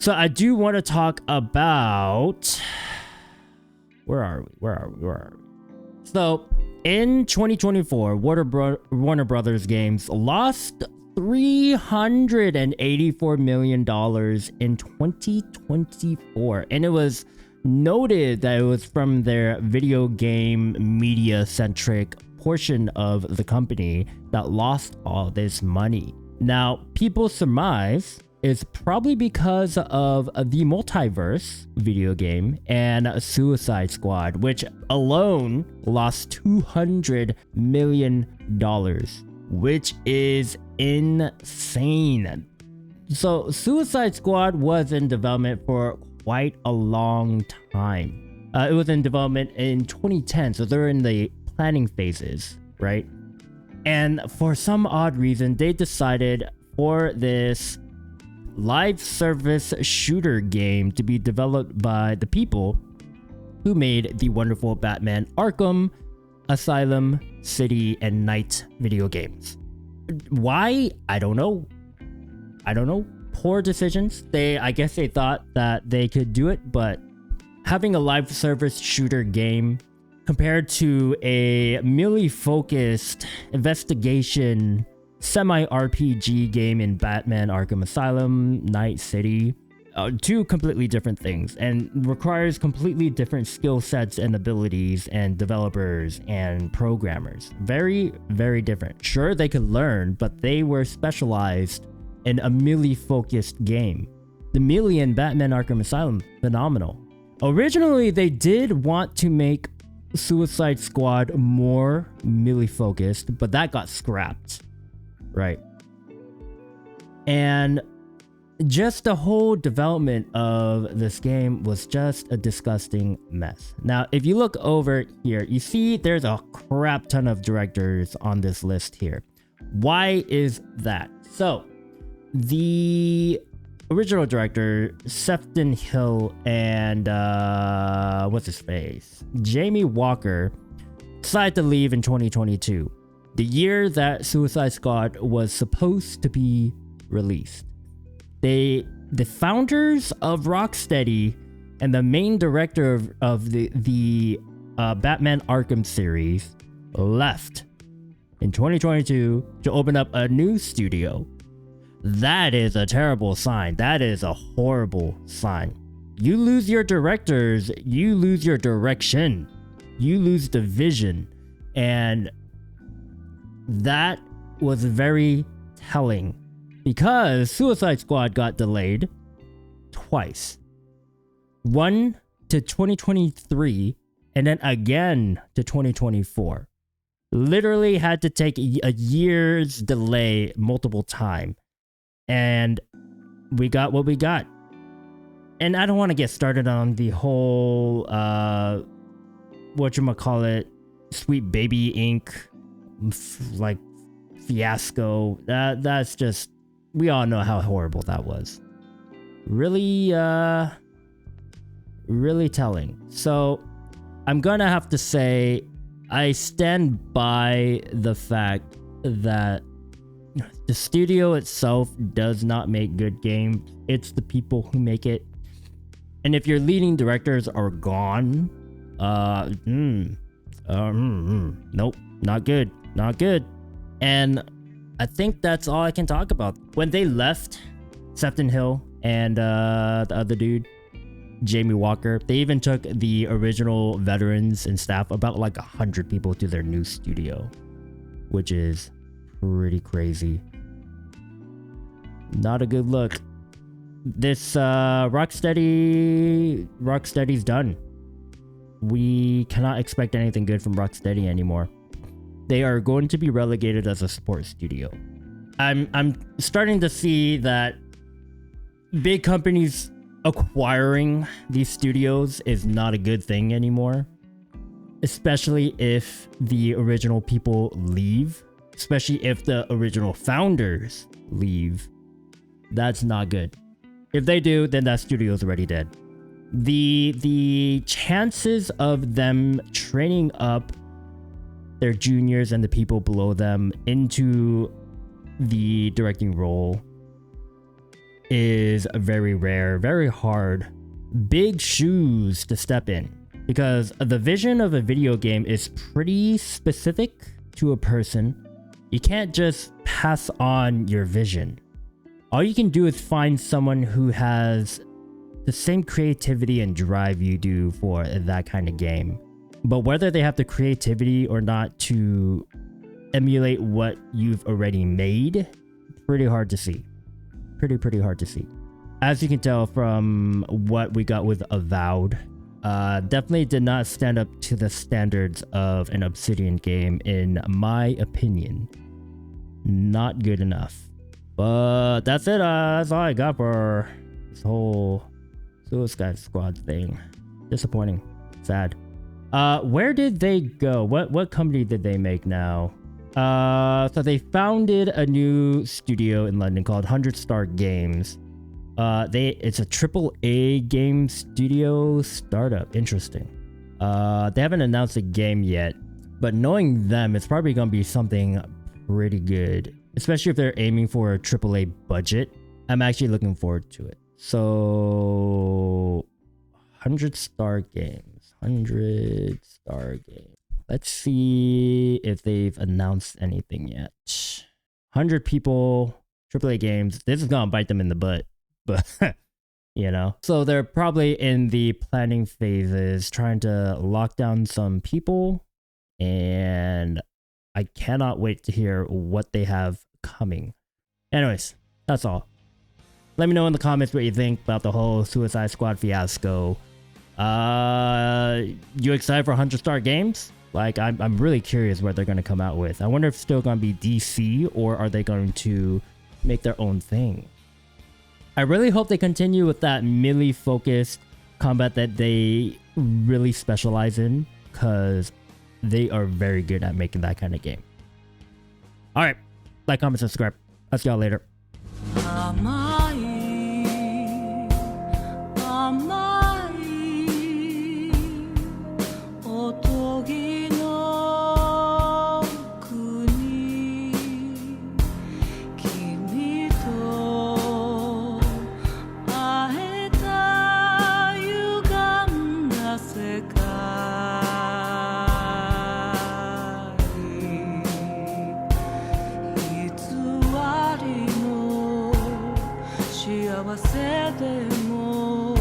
So I do want to talk about... Where are we? So in 2024, Warner Brothers Games lost $384 million in 2024. And it was noted that it was from their video game media-centric portion of the company that lost all this money. Now, people surmise it's probably because of the Multiverse video game and Suicide Squad, which alone lost $200 million, which is insane. So Suicide Squad was in development for quite a long time. It was in development in 2010, so they're in the planning phases, right? And for some odd reason, they decided for this live service shooter game to be developed by the people who made the wonderful Batman Arkham, Asylum, City, and Night video games. Why? I don't know. Poor decisions. I guess they thought that they could do it, but having a live service shooter game compared to a merely focused investigation semi-RPG game in Batman Arkham Asylum, Night City, two completely different things, and requires completely different skill sets and abilities and developers and programmers. Very, very different. Sure, they could learn, but they were specialized in a melee-focused game. The melee in Batman Arkham Asylum, phenomenal. Originally, they did want to make Suicide Squad more melee-focused, but that got scrapped. Right. And just the whole development of this game was just a disgusting mess. Now, if you look over here, you see there's a crap ton of directors on this list here. Why is that? So, the original director, Sefton Hill, and what's his face? Jamie Walker decided to leave in 2022. The year that Suicide Squad was supposed to be released. The founders of Rocksteady and the main director of the Batman Arkham series left in 2022 to open up a new studio. That is a terrible sign. That is a horrible sign. You lose your directors, you lose your direction, you lose the vision, and that was very telling because Suicide Squad got delayed twice. One to 2023 and then again to 2024. Literally had to take a year's delay multiple times. And we got what we got. And I don't want to get started on the whole whatchamacallit, Sweet Baby Inc. like fiasco. That's just, we all know how horrible that was. Really telling. So I'm gonna have to say I stand by the fact that the studio itself does not make good games. It's the people who make it. And if your leading directors are gone, nope, not good. Not good. And I think that's all I can talk about. When they left, Sefton Hill and the other dude, Jamie Walker, they even took the original veterans and staff, about like 100 people, to their new studio, which is pretty crazy. Not a good look. This Rocksteady's done. We cannot expect anything good from Rocksteady anymore. They are going to be relegated as a support studio. I'm starting to see that big companies acquiring these studios is not a good thing anymore, especially if the original people leave, especially if the original founders leave. That's not good. If they do, then that studio's already dead. The chances of them training up their juniors and the people below them into the directing role is very rare, very hard, big shoes to step in, because the vision of a video game is pretty specific to a person. You can't just pass on your vision. All you can do is find someone who has the same creativity and drive you do for that kind of game. But whether they have the creativity or not to emulate what you've already made, pretty hard to see. Pretty hard to see. As you can tell from what we got with Avowed, definitely did not stand up to the standards of an Obsidian game, in my opinion. Not good enough. But that's it. That's all I got for this whole Suicide Squad thing. Disappointing. Sad. Where did they go? What company did they make now? So they founded a new studio in London called 100 Star Games. It's a AAA game studio startup. Interesting. They haven't announced a game yet, but knowing them, it's probably gonna be something pretty good, especially if they're aiming for a AAA budget. I'm actually looking forward to it. So 100 Star Games. 100 Star Games. Let's see if they've announced anything yet. 100 people, AAA games. This is gonna bite them in the butt, but you know. So they're probably in the planning phases, trying to lock down some people, and I cannot wait to hear what they have coming. Anyways, that's all. Let me know in the comments what you think about the whole Suicide Squad fiasco. You excited for 100 Star Games? Like, I'm really curious what they're going to come out with. I wonder if it's still going to be DC, or are they going to make their own thing? I really hope they continue with that melee focused combat that they really specialize in, because they are very good at making that kind of game. Alright, like, comment, subscribe. I'll see y'all later.幸せでも